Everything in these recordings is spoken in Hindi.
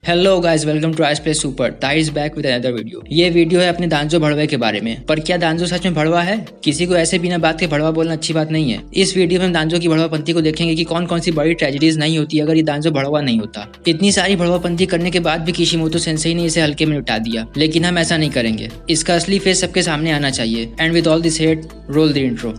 Hello guys, welcome to ice play super. ताइज बैक विद अनदर वीडियो। ये वीडियो है अपने दांजो भड़वे के बारे में। पर क्या दांजो सच में भड़वा है? किसी को ऐसे बिना बात के भड़वा बोलना अच्छी बात नहीं है। इस वीडियो में हम दांजो की भड़वापंथी को देखेंगे कि कौन कौन सी बड़ी ट्रेजेडीज नहीं होती अगर ये दांजो भड़वा नहीं होता। इतनी सारी भड़वापंथी करने के बाद भी किशिमोतो सेंसेई ने इसे हल्के में निपटा दिया, लेकिन हम ऐसा नहीं करेंगे। इसका असली फेस सबके सामने आना चाहिए। And with all this hate, roll the intro.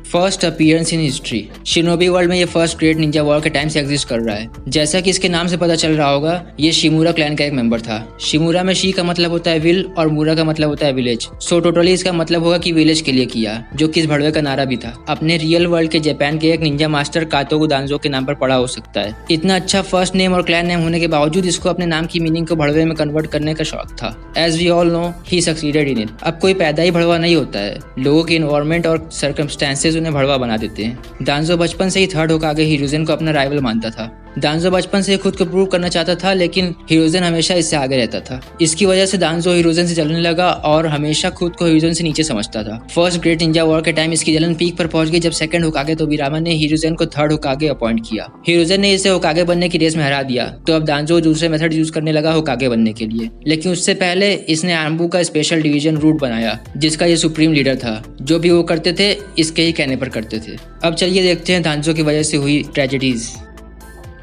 First appearance in history. Shinobi world में ये फर्स्ट ग्रेट निंजा वॉर के टाइम से एग्जिस्ट कर रहा है। जैसा कि इसके नाम से पता चल रहा होगा, ये शिमुरा क्लैन का एक मेंबर था। शिमुरा में शी का मतलब होता है विल और मुरा का मतलब होता है विलेज। सो टोटली इसका मतलब होगा कि विलेज के लिए किया, जो कि इस भड़वे का नारा भी था। अपने रियल वर्ल्ड के जापान के एक निंजा मास्टर कातोगु दांजो के नाम पर पड़ा हो सकता है। इतना अच्छा फर्स्ट नेम और क्लैन नेम होने के बावजूद इसको अपने नाम की मीनिंग को भड़वे में कन्वर्ट करने का शौक था। As we all know, he succeeded in it. अब कोई पैदा ही भड़वा नहीं होता है, लोगों के एनवायरमेंट और सर्कमस्टेंसेस उन्हें भड़वा बना देते हैं। दांजो बचपन से ही थर्ड होकागे हिरोजन को अपना राइवल मानता था। दांजो बचपन से खुद को प्रूव करना चाहता था, लेकिन हिरोजन हमेशा इससे आगे रहता था। इसकी वजह से दांजो हिरोजन से जलने लगा और हमेशा खुद को हिरोजन से नीचे समझता था। फर्स्ट ग्रेट निंजा वॉर के टाइम इसकी जलन पीक पर पहुंच गई जब सेकंड होकागे तोबिरामा ने हिरोजन को थर्ड होकागे अपॉइंट किया। हिरोजन ने इसे होकागे बनने की रेस में हरा दिया, तो अब दांजो दूसरे मेथड यूज करने लगा होकागे बनने के लिए। लेकिन उससे पहले इसने आम्बू का स्पेशल डिवीजन रूट बनाया, जिसका ये सुप्रीम लीडर था। जो भी वो करते थे, इसके ही कहने पर करते थे। अब चलिए देखते हैं दांजो की वजह से हुई tragedies.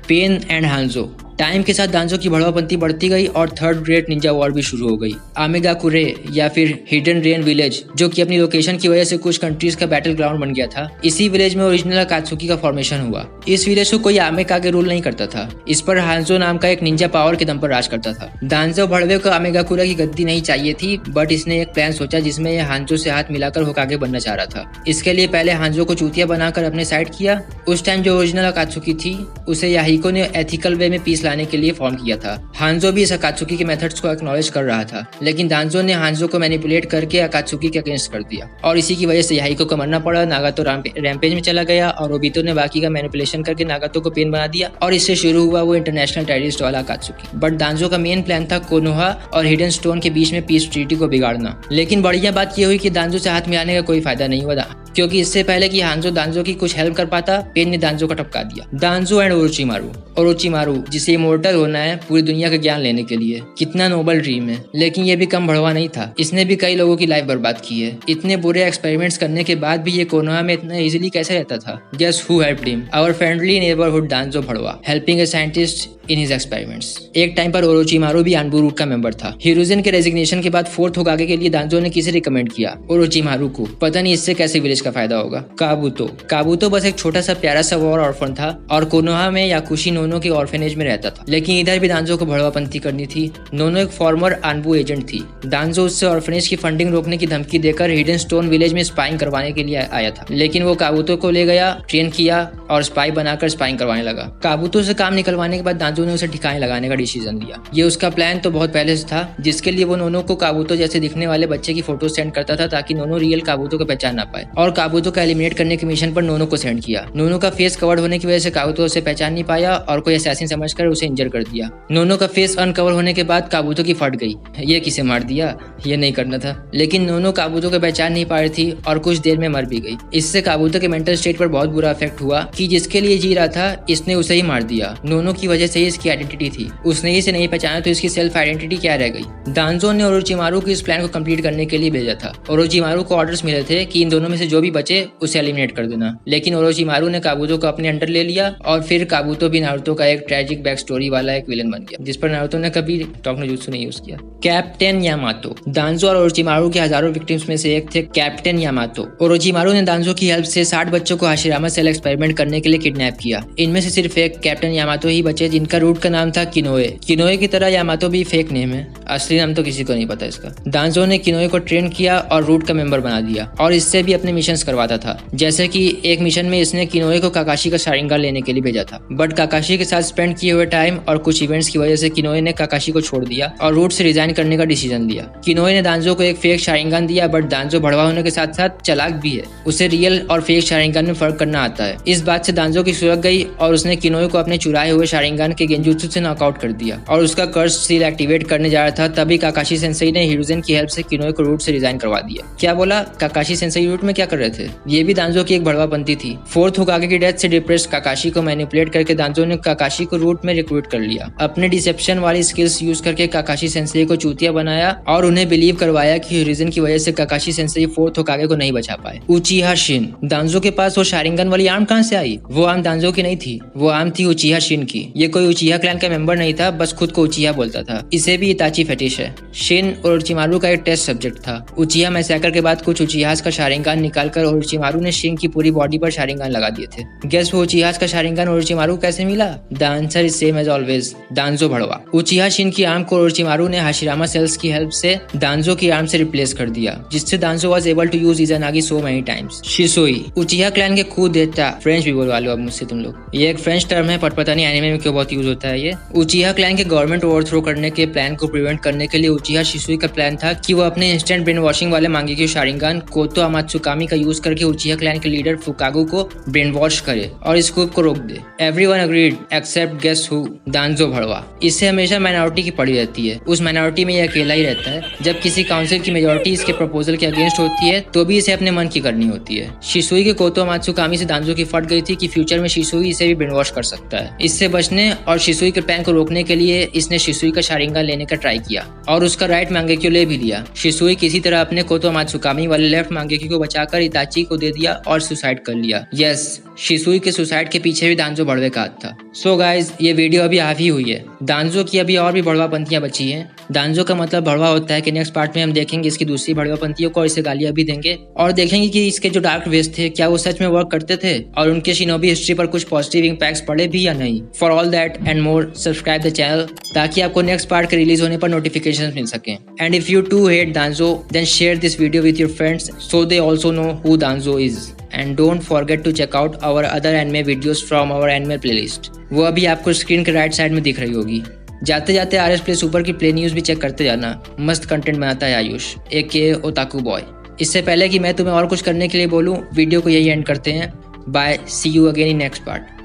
Pain and Hanzo. Time के साथ दांजो की भड़वापंथी बढ़ती गई और थर्ड ग्रेट निंजा वॉर भी शुरू हो गई। आमेगाकुरे या फिर हिडन रेन विलेज, जो कि अपनी लोकेशन की वजह से कुछ कंट्रीज का बैटल ग्राउंड बन गया था, इसी विलेज में ओरिजिनल अकात्सुकी का फॉर्मेशन हुआ। इस विलेज को कोई आमेकागे रूल नहीं करता था। इस पर हांजो नाम का एक निंजा पावर के दम पर राज करता था। दांजो भड़वे को आमेगाकुरा की गद्दी नहीं चाहिए थी, बट इसने एक प्लान सोचा जिसमें यह हांजो से हाथ मिलाकर होकागे बनना चाह रहा था। इसके लिए पहले हांजो को चूतिया बनाकर अपने साइड किया। उस टाइम जो ओरिजिनल अकात्सुकी थी, उसे याहिको ने एथिकल वे में पीस लाने के लिए फॉर्म किया था। हांजो भी इस अकात्सुकी के मेथड्स को एक्नॉलेज कर रहा था, लेकिन दांजो ने हांजो को मैनिपुलेट करके अकात्सुकी के अगेंस्ट कर दिया और इसी की वजह से याहिको को मरना पड़ा। नागातो रैम्पेज में चला गया और ओबितो ने बाकी का मैनिपुलेशन करके नागातो को पेन बना दिया और इससे शुरू हुआ वो इंटरनेशनल टेररिस्ट वाला अकात्सुकी। बट दांजो का मेन प्लान था कोनोहा और हिडन स्टोन के बीच में पीस ट्रीटी को बिगाड़ना। लेकिन बढ़िया बात ये हुई कि दांजो से हाथ मिलाने का कोई फायदा नहीं हुआ, क्योंकि इससे पहले कि हांजो दांजो की कुछ हेल्प कर पाता, पेन ने दांजो का टपका दिया। दांजो एंड ओरोचिमारू, जिसे इमोर्टल होना है पूरी दुनिया का ज्ञान लेने के लिए। कितना नोबल ड्रीम है, लेकिन ये भी कम भड़वा नहीं था। इसने भी कई लोगों की लाइफ बर्बाद की है। इतने बुरे एक्सपेरिमेंट्स करने के बाद भी ये कोनोहा में इतना इजीली कैसे रहता था? Guess who helped him? Our friendly neighbourhood Danzo भड़वा, helping a scientist in his experiments. एक टाइम पर ओरोचिमारू भी आनबू रूट का मेंबर था। हिरोजन के रेजिग्नेशन के बाद फोर्थ होकागे के लिए दांजो ने किसे रिकमेंड किया? ओरोचिमारू को। पता नहीं इससे कैसे विलेज का फायदा होगा। काबूतो बस एक छोटा सा प्यारा सा वॉर ऑर्फन था और कोनोहा में याकुशी नोनो के ऑर्फेनेज में रहता था। लेकिन इधर भी दांजो को भड़वापंथी करनी थी। नोनो एक फॉर्मर आनबू एजेंट थी। दांजो उससे ऑर्फेनेज की फंडिंग रोकने की धमकी देकर हिडन स्टोन विलेज में स्पाइंग करवाने के लिए आया था। लेकिन वो काबूतो को ले गया, ट्रेन किया और स्पाई बनाकर स्पाइंग करवाने लगा। काबूतो से काम निकलवाने के बाद दांजो ने उसे ठिकाने लगाने का डिसीजन लिया। ये उसका प्लान तो बहुत पहले से था, जिसके लिए वो नोनो को काबूतो जैसे दिखने वाले बच्चे की फोटो सेंड करता था ताकि नोनो रियल काबूतो को पहचान ना पाए। और काबूतो का एलिमिनेट करने के मिशन पर नोनो को सेंड किया। नोनो का फेस कवर्ड होने की वजह से काबूतो उसे पहचान नहीं पाया और कोई असैसिन समझकर उसे इंजर कर दिया। नोनो का फेस अनकवर होने के बाद काबूतो की फट गई। ये किसे मार दिया? ये नहीं करना था। लेकिन नोनो काबूतो को पहचान नहीं पा रही थी और कुछ देर में मर भी गई। इससे काबूतो के मेंटल स्टेट पर बहुत बुरा इफेक्ट हुआ कि जिसके लिए जी रहा था, इसने उसे ही मार दिया। नोनो की वजह से ही इसकी आइडेंटिटी थी। उसने इसे नहीं पहचाना तो इसकी सेल्फ आइडेंटिटी क्या रह गई? दांजो ने ओरोचिमारू को इस प्लान को कंप्लीट करने के लिए भेजा था। ओरोचिमारू को ऑर्डर्स मिले थे कि इन दोनों में से जो भी बचे उसे एलिमिनेट कर देना। लेकिन ओरोचिमारू ने काबूतो को अपने अंडर ले लिया और फिर काबूतो भी नारुतो का एक ट्रेजिक बैक स्टोरी वाला एक विलन बन गया, जिस पर नारुतो ने कभी टॉक नो जुत्सु नहीं यूज किया। Captain Yamato. दांजो और ओरोचिमारू के हजारों विक्टिम्स में से एक थे कैप्टन यामातो। ओरोचिमारू ने दांजो की हेल्प से 60 बच्चों को हाशिरामा सेल एक्सपेरिमेंट करने के लिए किडनैप किया। इनमें से सिर्फ एक कैप्टन यामातो ही बचे, जिनका रूट का नाम था किनोए। किनोए की तरह यामातो भी फेक नेम है, असली नाम तो किसी को नहीं पता इसका। दांजो ने किनोए को ट्रेन किया और रूट का मेंबर बना दिया और इससे भी अपने मिशंस करवाता था। जैसे कि एक मिशन में इसने किनोए को काकाशी का शारिंगान लेने के लिए भेजा था, बट काकाशी के साथ स्पेंड किए हुए टाइम और कुछ इवेंट्स की वजह से किनोए ने काकाशी को छोड़ दिया और रूट से रिजाइन करने का डिसीजन लिया। किनोए ने दांजो को एक फेक शारिंगन दिया, बट दांजो भड़वा होने के साथ साथ चालाक भी है, उसे रियल और फेक शारिंगन में फर्क करना आता है। इस बात से दांजो की सुलग गई और उसने किनोए को अपने चुराए हुए शारिंगन के गेंजुत्सु से नॉकआउट कर दिया और उसका कर्स सील एक्टिवेट करने जा रहा था। तभी काकाशी सेंसेई ने हिरुजेन की हेल्प से किनोए को रूट से रिजाइन करवा दिया। क्या बोला? काकाशी सेंसेई रूट में क्या कर रहे थे? ये भी दांजो की एक भड़वापंती थी। फोर्थ होकागे की डेथ से डिप्रेस काकाशी को मैनिपुलेट करके दांजो ने काकाशी को रूट में रिक्रूट कर लिया। अपने डिसेप्शन वाली स्किल्स यूज करके काकाशी सेंसेई को चूतिया बनाया और उन्हें बिलीव करवाया कि हिरुजेन की वजह से काकाशी सेंसेई फोर्थ होकागे को नहीं बचा पाए। उचिहा शिन, दांजो के पास वो शारिंगन वाली आर्म कहां से आई? वो आर्म दांजो की नहीं थी, वो आर्म थी उचिहा शिन की। ये कोई उचिहा क्लैन का मेंबर नहीं था, बस खुद को उचिहा बोलता था। इसे भी इताची फेटिश है। शिन ओरोचिमारू का एक टेस्ट सब्जेक्ट था। उचिहा मैसेकर के बाद कुछ उचिहास का शारिंगन निकालकर ओरोचिमारू ने शिन की पूरी बॉडी पर शारिंगन लगा दिए थे। गेस वो उचिहास का शारिंगन ओरोचिमारू कैसे मिला? The answer is same as always, Danzo भड़वा। उचिहा शिन की आर्म को ओरोचिमारू ने हाशिरामा सेल्स की हेल्प से दांजो की आर्म से रिप्लेस कर दिया, जिससे Danzo was able to use Izanagi so many times. Shisui, Uchiha clan के खूब देता फ्रेंच भी बोलवा लो अब मुझसे तुम लोग। ये एक फ्रेंच टर्म है, पर पता नहीं एनिमे में क्यों बहुत यूज होता है ये। उचिहा क्लैन के गवर्नमेंट ओवरथ्रो करने के प्लान को प्रिवेंट करने के लिए उचिहा शिसुई का प्लान था कि वो अपने इंस्टेंट ब्रेन वॉशिंग वाले मांगेक्यू शारिंगन कोतो अमात्सुकामी का यूज करके उचिहा क्लैन के लीडर फुकागु को ब्रेन वॉश करे और इस ग्रुप को रोक दे। Everyone agreed except guess who, Danzo भड़वा। इससे हमेशा माइनॉरिटी की पड़ी रहती है। उस माइनॉरिटी में ये अकेला ही रहता है। जब किसी काउंसिल की मेजोरिटी इसके प्रपोजल के अगेंस्ट होती है तो भी इसे अपने मन की करनी होती है। शिसुई के कोतो अमात्सुकामी से दांजो की फट गई थी कि फ्यूचर में शिसुई इसे भी ब्रेन वॉश कर सकता है। इससे बचने और शिसुई के प्लान को रोकने के लिए इसने शिसुई का शारिंगन लेने का ट्राई किया और उसका राइट मांगेक्यू ले भी लिया। शिसुई किसी तरह अपने कोतो अमात्सुकामी वाले लेफ्ट मांगेक्यू को बचाकर इताची को दे दिया और सुसाइड कर लिया। यस, शिसुई के सुसाइड के पीछे भी दांजो भड़वे का हाथ था। सो गाइज, ये वीडियो अभी हाफ ही हुई है। दांजो की अभी और भी भड़वापंतियां बची हैं। दांजो का मतलब भड़वा होता है कि नेक्स्ट पार्ट में हम देखेंगे इसकी दूसरी भड़वापंतियों को और इसे गालियां भी देंगे और देखेंगे कि इसके जो डार्क वेज थे क्या वो सच में वर्क करते थे और उनके शिनोबी हिस्ट्री पर कुछ पॉजिटिव इम्पैक्ट्स पड़े भी या नहीं। For all that and more subscribe the channel ताकि आपको नेक्स्ट पार्ट के रिलीज होने पर नोटिफिकेशन मिल सके। And if you too hate Danzo then share this video with your friends so they also know who Danzo is. And don't forget to check out our other anime videos from our anime playlist। वो अभी आपको स्क्रीन के राइट साइड में दिख रही होगी। जाते जाते RS प्ले सुपर की प्ले न्यूज़ भी चेक करते जाना। मस्त कंटेंट बनाता है आयुष, AKA ओताकू बॉय। इससे पहले कि मैं तुम्हें और कुछ करने के लिए बोलूँ, वीडियो को यही एंड करते हैं। Bye, see you again in next part.